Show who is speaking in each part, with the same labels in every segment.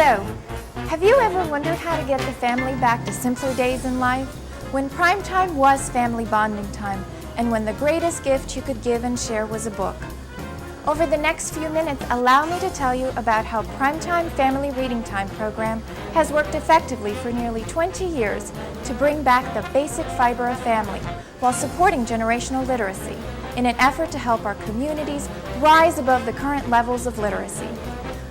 Speaker 1: So, have you ever wondered how to get the family back to simpler days in life? When prime time was family bonding time, and when the greatest gift you could give and share was a book. Over the next few minutes, allow me to tell you about how Primetime Family Reading Time program has worked effectively for nearly 20 years to bring back the basic fiber of family while supporting generational literacy in an effort to help our communities rise above the current levels of literacy.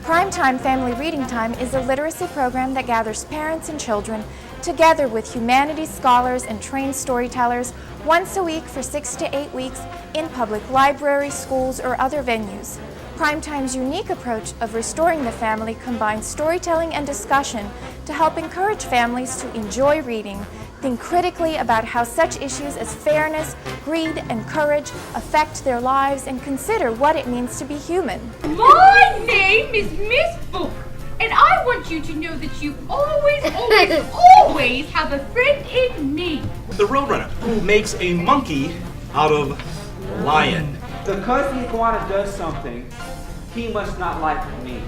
Speaker 1: Primetime Family Reading Time is a literacy program that gathers parents and children together with humanities scholars and trained storytellers once a week for 6 to 8 weeks in public libraries, schools, or other venues. Primetime's unique approach of restoring the family combines storytelling and discussion to help encourage families to enjoy reading, think critically about how such issues as fairness, greed, and courage affect their lives, and consider what it means to be human.
Speaker 2: My name is Miss Book, and I want you to know that you always have a friend in me.
Speaker 3: The Roadrunner, who makes a monkey out of lion.
Speaker 4: Because the iguana does something, he must not like me.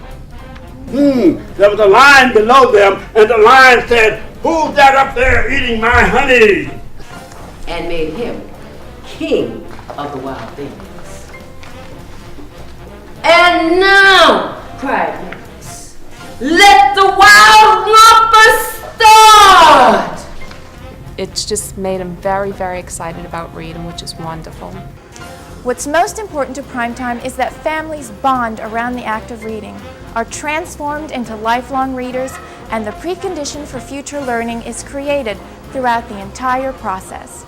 Speaker 5: There was a lion below them, and the lion said, "Who's that up there eating my honey?"
Speaker 6: And made him king of the wild things. And now, cried Humanities, let the wild lumper start!
Speaker 7: It's just made him very, very excited about reading, which is wonderful.
Speaker 1: What's most important to Primetime is that families bond around the act of reading, are transformed into lifelong readers, and the precondition for future learning is created throughout the entire process.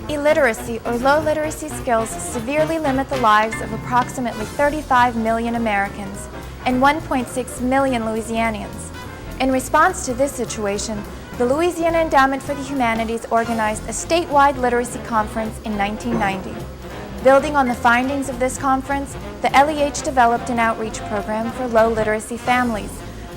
Speaker 1: Illiteracy or low literacy skills severely limit the lives of approximately 35 million Americans and 1.6 million Louisianians. In response to this situation, the Louisiana Endowment for the Humanities organized a statewide literacy conference in 1990. Building on the findings of this conference, the LEH developed an outreach program for low literacy families,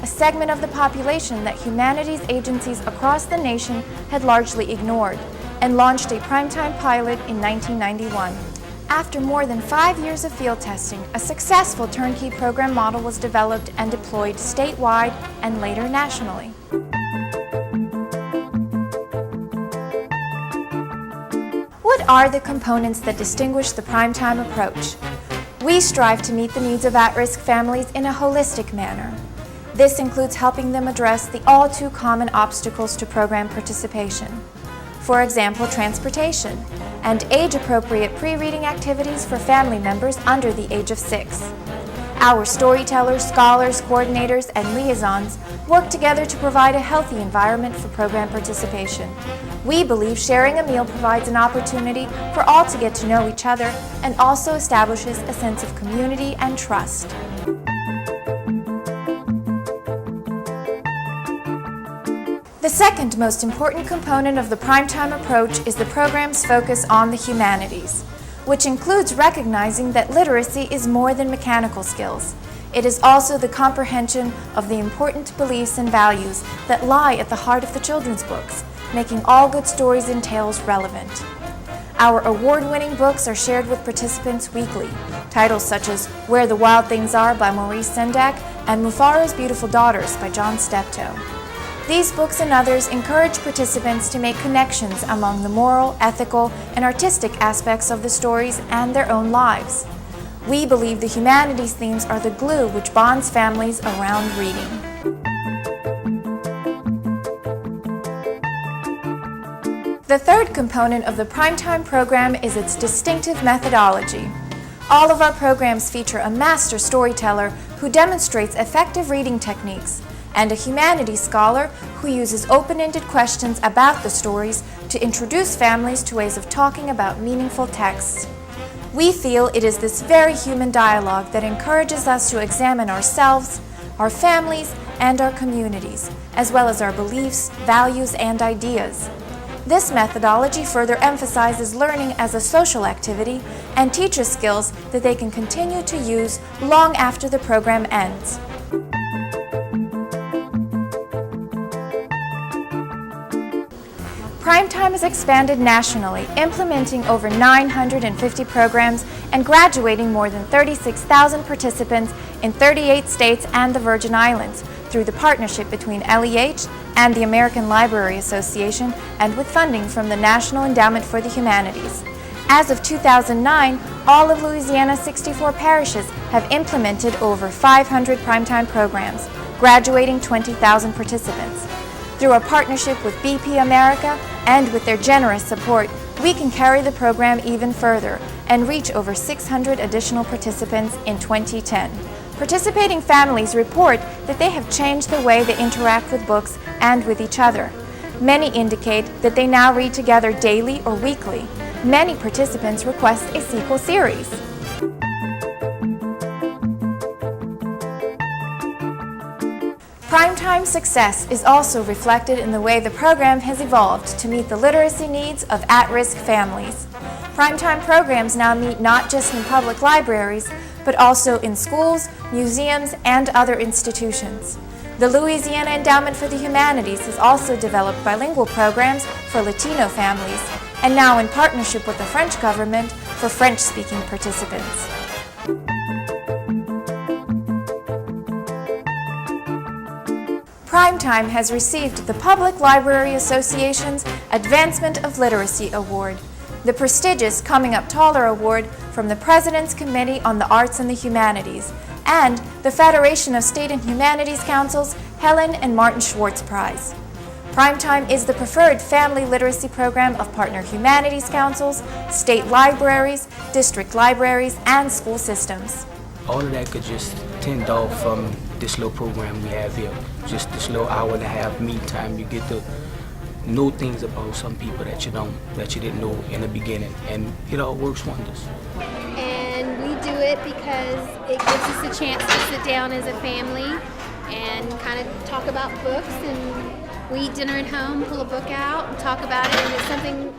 Speaker 1: a segment of the population that humanities agencies across the nation had largely ignored, and launched a Primetime pilot in 1991. After more than 5 years of field testing, a successful turnkey program model was developed and deployed statewide and later nationally. What are the components that distinguish the Primetime approach? We strive to meet the needs of at-risk families in a holistic manner. This includes helping them address the all too common obstacles to program participation. For example, transportation and age-appropriate pre-reading activities for family members under the age of 6. Our storytellers, scholars, coordinators, and liaisons work together to provide a healthy environment for program participation. We believe sharing a meal provides an opportunity for all to get to know each other and also establishes a sense of community and trust. The second most important component of the Primetime approach is the program's focus on the humanities, which includes recognizing that literacy is more than mechanical skills. It is also the comprehension of the important beliefs and values that lie at the heart of the children's books, making all good stories and tales relevant. Our award-winning books are shared with participants weekly. Titles such as Where the Wild Things Are by Maurice Sendak and Mufara's Beautiful Daughters by John Steptoe. These books and others encourage participants to make connections among the moral, ethical, and artistic aspects of the stories and their own lives. We believe the humanities themes are the glue which bonds families around reading. The third component of the Primetime program is its distinctive methodology. All of our programs feature a master storyteller who demonstrates effective reading techniques, and a humanities scholar who uses open-ended questions about the stories to introduce families to ways of talking about meaningful texts. We feel it is this very human dialogue that encourages us to examine ourselves, our families, and our communities, as well as our beliefs, values, and ideas. This methodology further emphasizes learning as a social activity and teaches skills that they can continue to use long after the program ends. Primetime has expanded nationally, implementing over 950 programs and graduating more than 36,000 participants in 38 states and the Virgin Islands through the partnership between LEH and the American Library Association and with funding from the National Endowment for the Humanities. As of 2009, all of Louisiana's 64 parishes have implemented over 500 Primetime programs, graduating 20,000 participants. Through a partnership with BP America and with their generous support, we can carry the program even further and reach over 600 additional participants in 2010. Participating families report that they have changed the way they interact with books and with each other. Many indicate that they now read together daily or weekly. Many participants request a sequel series. Primetime's success is also reflected in the way the program has evolved to meet the literacy needs of at-risk families. Primetime programs now meet not just in public libraries, but also in schools, museums, and other institutions. The Louisiana Endowment for the Humanities has also developed bilingual programs for Latino families, and now in partnership with the French government for French-speaking participants. Primetime has received the Public Library Association's Advancement of Literacy Award, the prestigious Coming Up Taller Award from the President's Committee on the Arts and the Humanities, and the Federation of State and Humanities Council's Helen and Martin Schwartz Prize. Primetime is the preferred family literacy program of partner humanities councils, state libraries, district libraries, and school systems.
Speaker 8: All of that could just tend off from this little program we have here. Just this little hour and a half me time. You get to know things about some people that you didn't know in the beginning, and it all works wonders.
Speaker 9: And we do it because it gives us a chance to sit down as a family and kind of talk about books, and we eat dinner at home, pull a book out, and talk about it, and it's something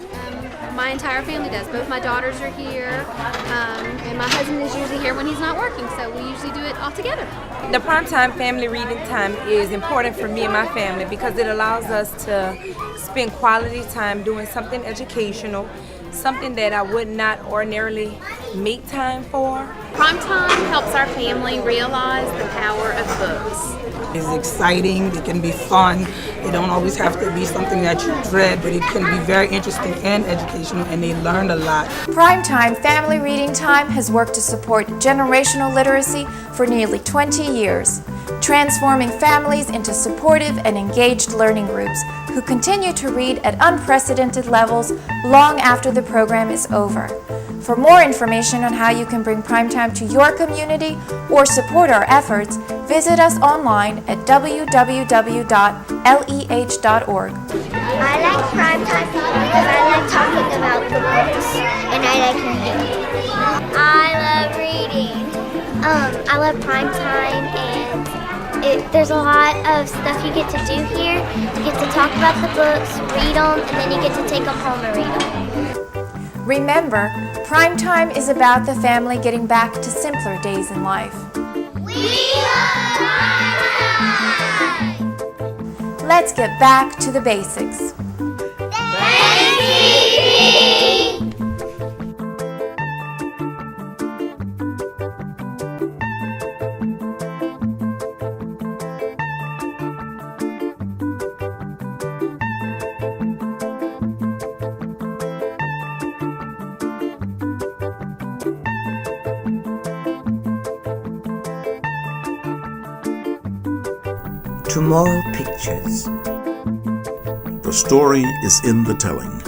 Speaker 9: my entire family does. Both my daughters are here, and my husband is usually here when he's not working, so we usually do it all together.
Speaker 10: The Primetime family reading time is important for me and my family because it allows us to spend quality time doing something educational, something that I would not ordinarily make time for.
Speaker 11: Primetime helps our family realize the power of books.
Speaker 12: It's exciting, it can be fun, it don't always have to be something that you dread, but it can be very interesting and educational, and they learn a lot.
Speaker 1: Primetime Family Reading Time has worked to support generational literacy for nearly 20 years, transforming families into supportive and engaged learning groups who continue to read at unprecedented levels long after the program is over. For more information on how you can bring Primetime to your community or support our efforts, visit us online at www.leh.org.
Speaker 13: I like Primetime because I like talking about the books and I like reading. I love reading. I love Primetime, and there's a lot of stuff you get to do here. You get to talk about the books, read them, and then you get to take them home and read them.
Speaker 1: Remember, Primetime is about the family getting back to simpler days in life.
Speaker 13: We love Primetime!
Speaker 1: Let's get back to the basics.
Speaker 14: Tomorrow Pictures.
Speaker 15: The story is in the telling.